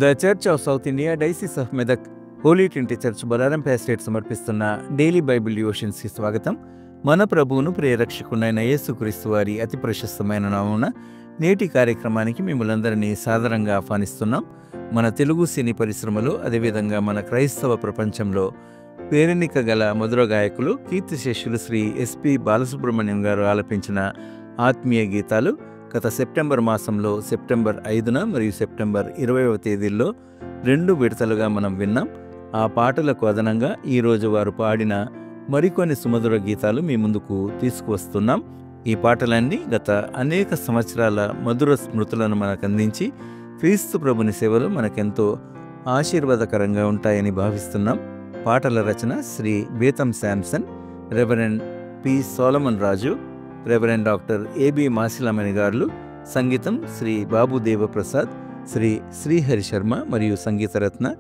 The Church of South India Diocese of Medak Holy Trinity Church Bolarum Estate సమర్పిస్తున్న daily Bible డివోషన్స్కి స్వాగతం. మన ప్రభువును ప్రియరక్షకునైన యేసుక్రీస్తు వారి అతి ప్రశస్తమైన నామమున నేటి కార్యక్రమానికి మిమ్మల్ందరినీ సాదరంగా ఆహ్వానిస్తున్నాం. మన తెలుగు సినీ పరిశ్రమలో, అదేవిధంగా మన క్రైస్తవ ప్రపంచంలో పేరెన్నిక గల మధుర గాయకులు కీర్తిశేషులు శ్రీ ఎస్పి బాలసుబ్రహ్మణ్యం గారు ఆలపించిన ఆత్మీయ గీతాలు గత సెప్టెంబర్ మాసంలో సెప్టెంబర్ 5న మరియు సెప్టెంబర్ 20వ తేదీల్లో 2 విడతలుగా మనం విన్నాం. ఆ పాటలకు అదనంగా ఈరోజు వారు పాడిన మరికొన్ని సుమధుర గీతాలు మీ ముందుకు తీసుకువస్తున్నాం. ఈ పాటలన్నీ గత అనేక సంవత్సరాల మధుర స్మృతులను మనకు అందించి క్రీస్తు ప్రభుని సేవలు మనకెంతో ఆశీర్వాదకరంగా ఉంటాయని భావిస్తున్నాం. పాటల రచన శ్రీ బేతం శాంసన్, రెవరెండ్ పి సోలమన్ రాజు, రెవరెండ్ డాక్టర్ ఏబి మాసిలమణి గారు. సంగీతం శ్రీ బాబు దేవప్రసాద్, శ్రీ శ్రీహరి శర్మ మరియు సంగీతరత్న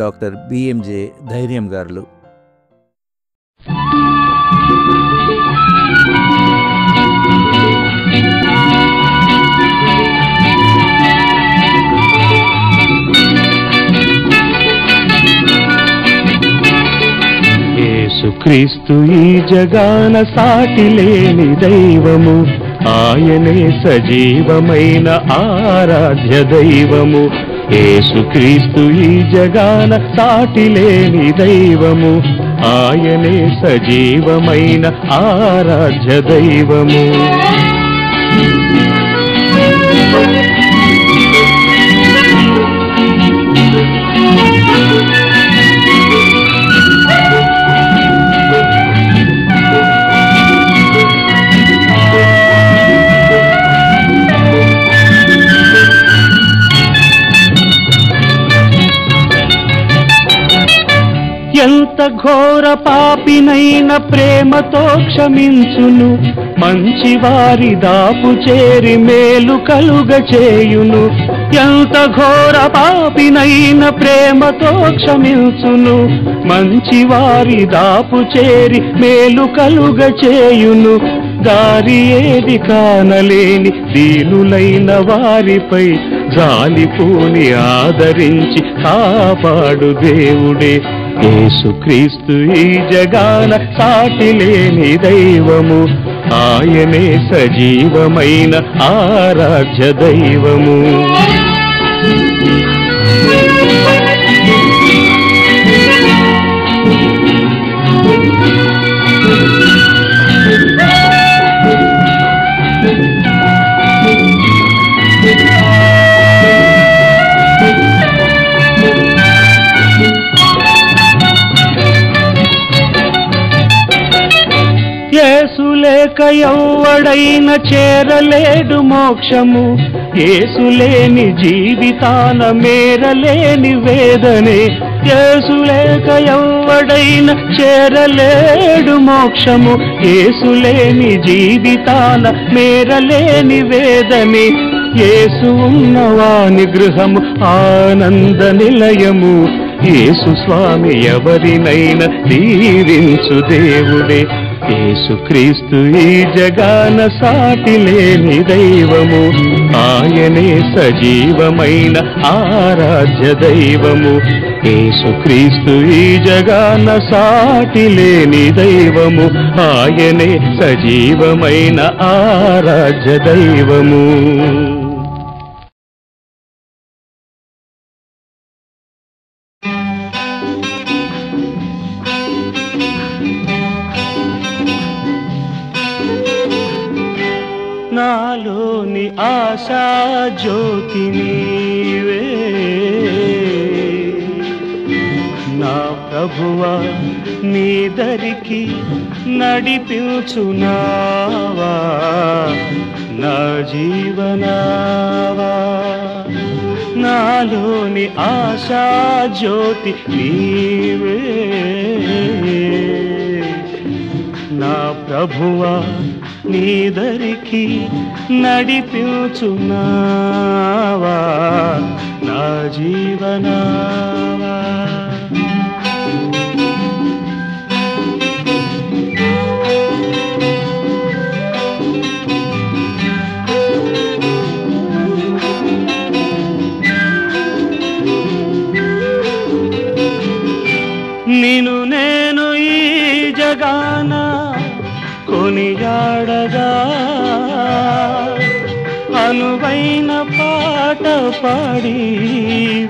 డాక్టర్ బిఎంజే ధైర్యం గారు. యేసుక్రీస్తు ఈ జగాన సాటి లేని దైవము, ఆయనే సజీవమైన ఆరాధ్య దైవము. యేసుక్రీస్తు ఈ జగాన సాటి లేని దైవము, ఆయనే సజీవమైన ఆరాధ్య దైవము. ఎంత ఘోర పాపినైన ప్రేమతో క్షమించును, మంచివారి దాపు చేరి మేలు కలుగ చేయును. ఎంత ఘోర పాపినైన ప్రేమతో క్షమించును, మంచివారి దాపు చేరి మేలు కలుగ చేయును. దారి ఏది కానలేని దీనులైన వారిపై జాలిపూని ఆదరించి కాపాడు దేవుడే. యేసుక్రీస్తు ఈ జగాన సాటి లేని దైవము, ఆయనే సజీవమైన ఆరాధ్య దైవము. యేసు లేక ఎవ్వడైన చేరలేడు మోక్షము, యేసు లేని జీవితాన మేరలేని వేదనే. యేసు లేక ఎవ్వడైన చేరలేడు మోక్షము, యేసు లేని జీవితాన మేరలేని వేదనే. యేసు ఉన్నవాని గృహము ఆనంద నిలయము, యేసు స్వామి ఎవరినైనా దీవించు దేవుడే. యేసుక్రీస్తు ఈ జగాన సాటి లేని దైవము, ఆయనే సజీవమైన ఆరాధ్య దైవము. యేసుక్రీస్తు ఈ జగాన సాటి లేని దైవము, ఆయనే సజీవమైన ఆరాధ్య దైవము. నాలోని ఆశా జ్యోతి నీవే, నా ప్రభువా నీ దరికి నడిపించునావా, నా జీవనావా. నాలోని ఆశా జ్యోతి నీవే, నా ప్రభువా నీ దరికి నడిపించునావా, నా జీవనావా. కొనియాడగా అనువైన పాట పాడి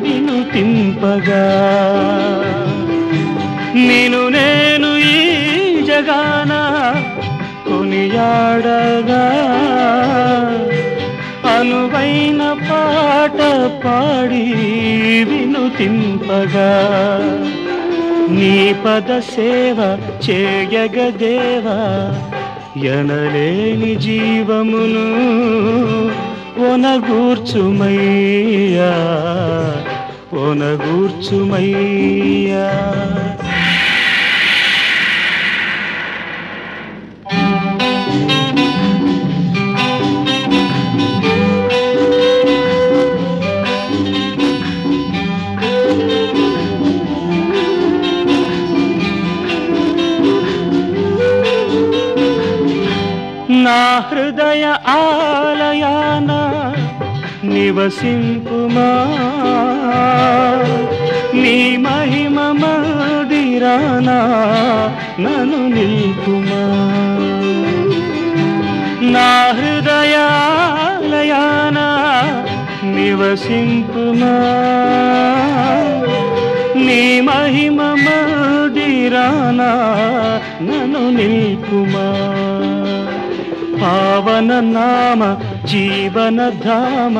వినుతింపగా నేను ఈ జగాన కొనియాడగా అనువైన పాట పాడి వినుతింపగా నీ పద సేవ చేయగదేవా ఎనలేని జీవమును ఒనగూర్చుమయ్యా ఒనగూర్చుమయ్యా. నా హృదయ ఆలయాన నివసింపుమా నీ మహిమ మందిరాన నన్ను నిల్పుమా. నా హృదయ ఆలయాన నివసింపుమా నీ మహిమ మందిరాన నన్ను నిల్పుమా. పావన నామ జీవన ధామ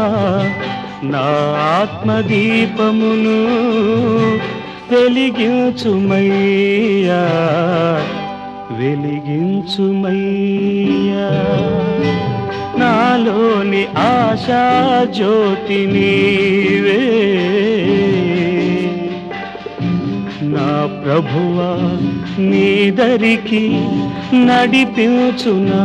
నా ఆత్మదీపమును వెలిగించుమయ్యా వెలిగించుమయ్యా. నాలోని ఆశా జ్యోతి నీవే నా ప్రభువా నీ దరికి నడిపించునావా.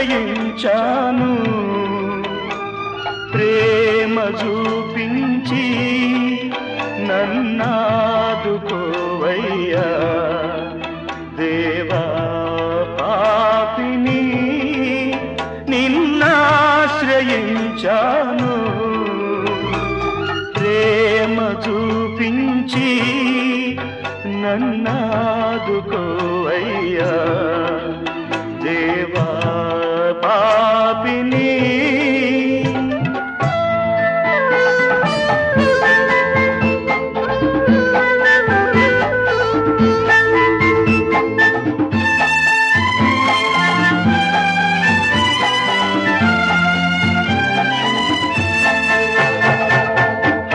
నిన్నాశ్రయించాను ప్రేమ చూపించి నన్నాదుకోవయ్యా. దేవా పాపిని నిన్నాశ్రయించాను ప్రేమ చూపించి నన్నాదుకోవయ్యా. దేవా పాపిని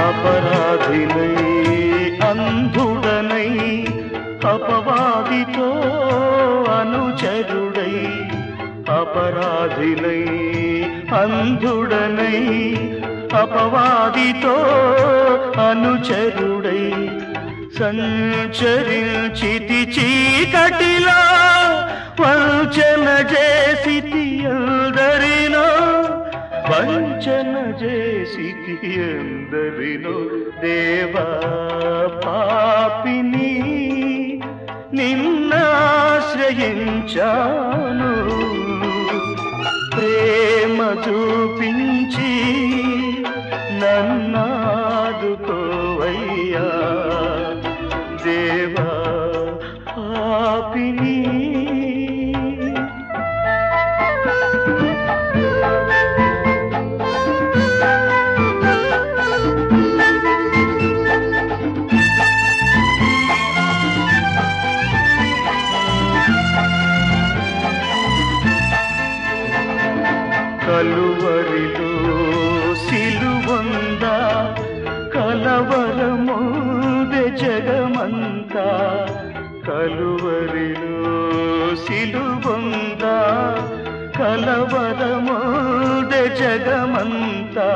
అపరాధినై అంధుడనై అపవాదితో అనుచరుడై అపరాధినై అంధుడనై అపవాదితో అనుచరుడై సంచరించితి చీకటిలో వంచన చేసితి ఎందరినో వంచన చేసితి ఎందరినో. దేవా పాపిని నిన్నాశ్రయించాను ప్రేమ చూపించి నన్నాదుకోవయ్యా. దేవా పాపిని కలువరిలో సిలువందా కలవరమోదె జగమంతా. కలువరిలో సిలువందా కలవరమోదె జగమంతా.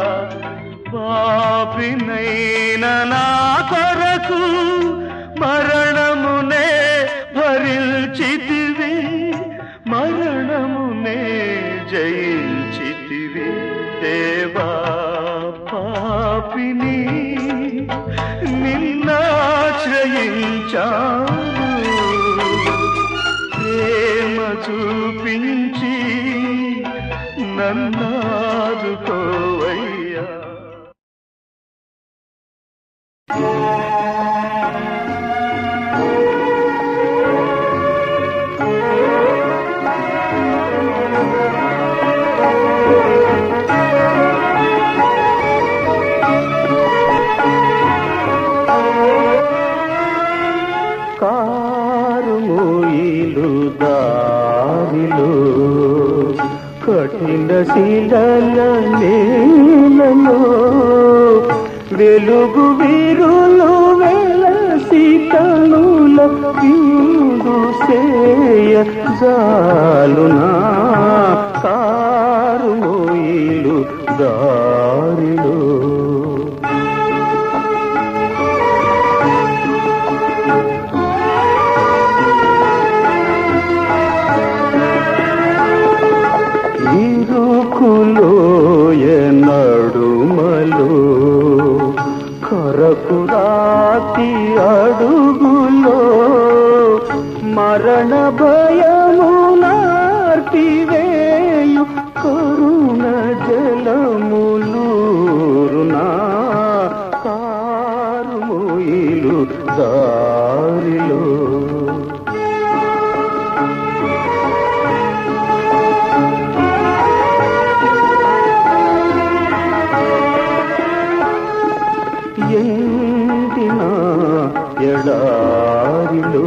పాపినైన నా కొరకు మరణమునే భరి కఠిన శిలల నేలలో వెలుగు విరులు వెలసి కనుల విందు సేయ జాలునా కారు మోయిలు దారిలో నడుమలో కరకురాతి అడుగులో మరణ భయము నార్పివేయు కరుణ జలములూరునా కారు మోయిలు దారిలో ఎండిన ఎడారిలో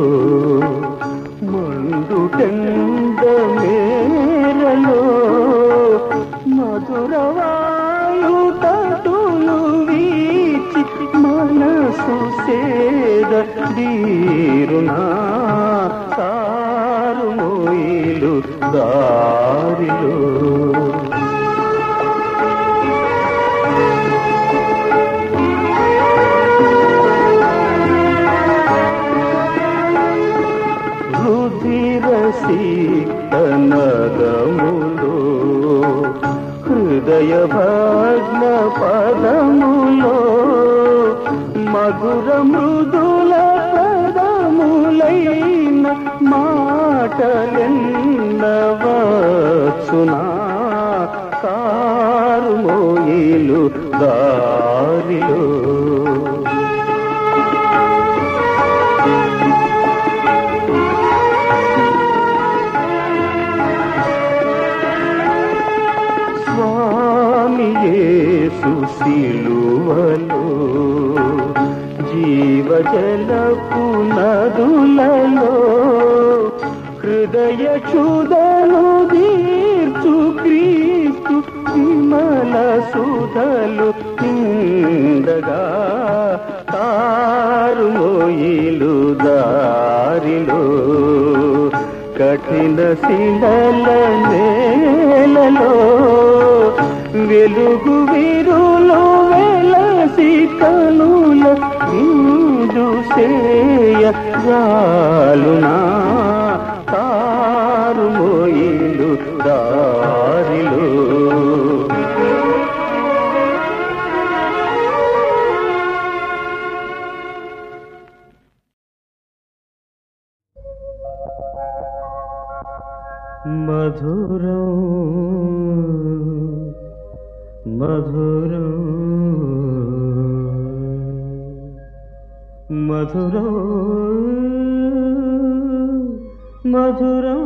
మండుటెండ మేరలో మధురవాయు తటులు వీచి మనసు సేద దీరునా కారు మోయిలు దారిలో నదములో హృదయ భగ్న పదములో మధుర మృదుల పదములైన మాటలెన్నవచ్చునా కారు మోయిలు దారిలో శిలువలో జీవజలపు నదులలో హృదయ క్షుదలు తీర్చు క్రీస్తు విమల సుధలు కిందగా కారు మోయిలు దారిలో కఠిన శిలల నేలలో వెలుగు విరులు వెలసి కనుల విందు సేయ జాలునా కారు మోయిలు దారిలో మధురం మధురం మధురం మధురం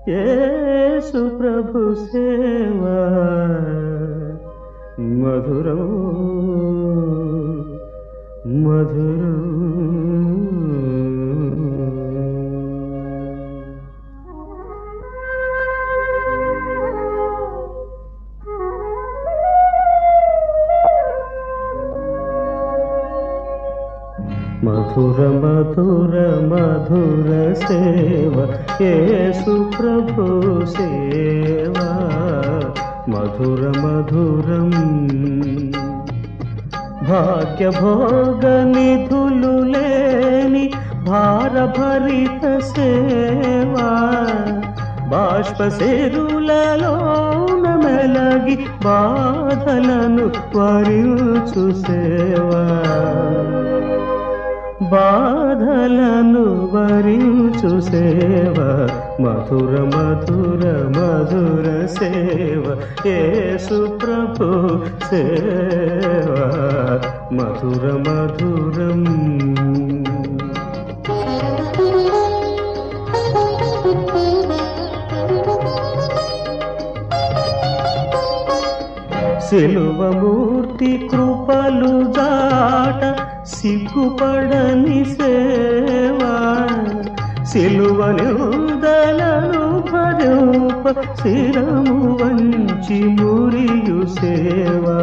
యేసు ప్రభు సేవా మధురం మధురం మధుర మధుర మధుర సేవ యేసు ప్రభు సేవా మధుర మధురం భాగ్య భోగ నిధులు లేని భారభరిత సేవా బాష్ప సేరులలోన మెలగి బాధలను వరించు సేవా బాధలను వరించు సేవ మధుర మధుర మధుర సేవ యేసు ప్రభు సేవ మధుర మధురం. సిలువమూర్తి కృపలు దాట సిగ్గుపడని సేవా సిలువ నిందలను భరింప శిరము వంచి మురియు సేవా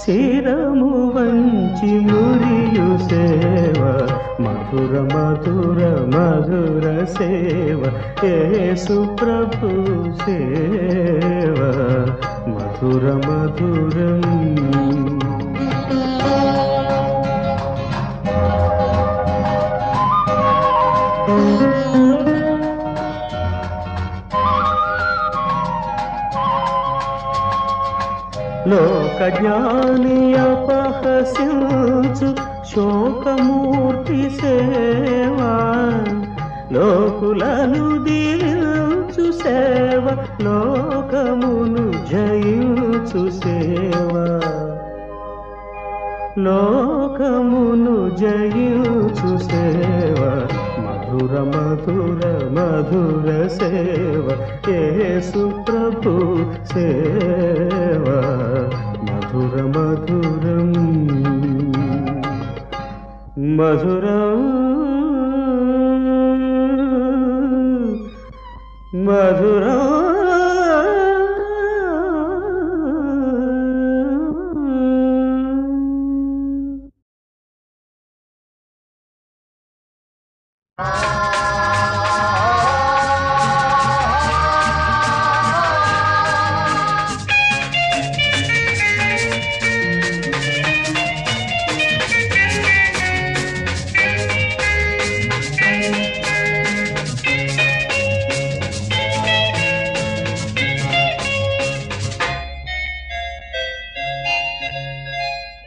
శిరము వంచి మురియు సేవ మధుర మధుర మధుర సేవ యేసు ప్రభు సేవ మధుర మధురం. లోక జ్ఞాని అపహసించు శోకమూర్తి సేవా లోకులను దీవించు సేవ లోకమును జయించు సేవా లోకమును జయించు సేవ మధుర మధుర మధుర సేవ యేసు ప్రభు సేవ మధుర మధురం మధురం మధురం.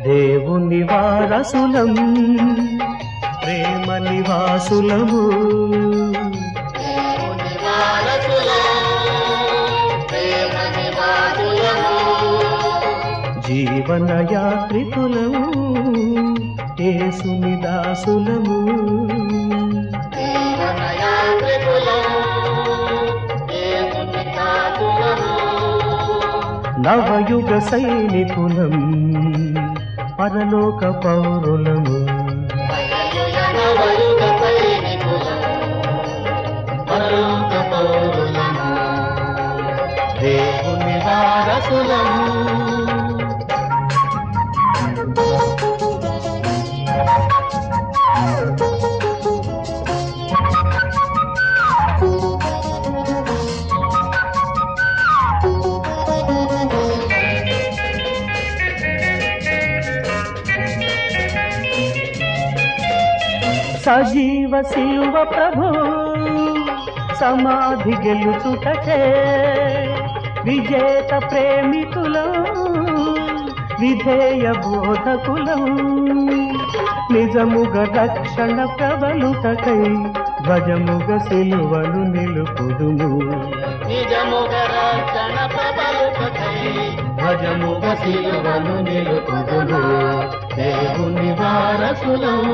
దేవుని వారసులం ప్రేమ నివాసులము జీవన యాత్రికులము యేసుని దాసులము నవయుగ సైనికులం పరలోక పౌరులము దేవుని వారసులము. సజీవ శిలువ ప్రభు సమాధి గెలుచుటకే విజేత ప్రేమికులం విధేయ బోధకులం నిజముగ రక్షణ ప్రబలుటకై ధ్వజముగ శిలువను నిలుపుదుము నిజముగ రక్షణ ప్రబలుటకై ధ్వజముగ శిలువను నిలుపుదుము దేవుని వారసులం.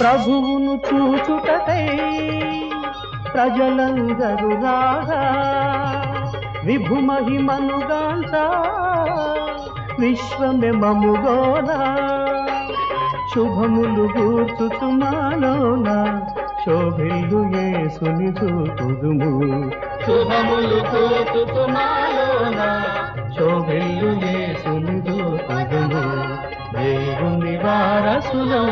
ప్రభువును చూచుటకై ప్రజలందరూ రాగా విభు మహిమనుగాంత విశ్వమే మముగోనా శుభములు గూర్చుచుమాలోన శోభిల్లు యేసుని చూతుదుము శుభములు గూర్చుచుమాలోన శోభిల్లు యేసుని చూతుదుము దేవుని వారసులం.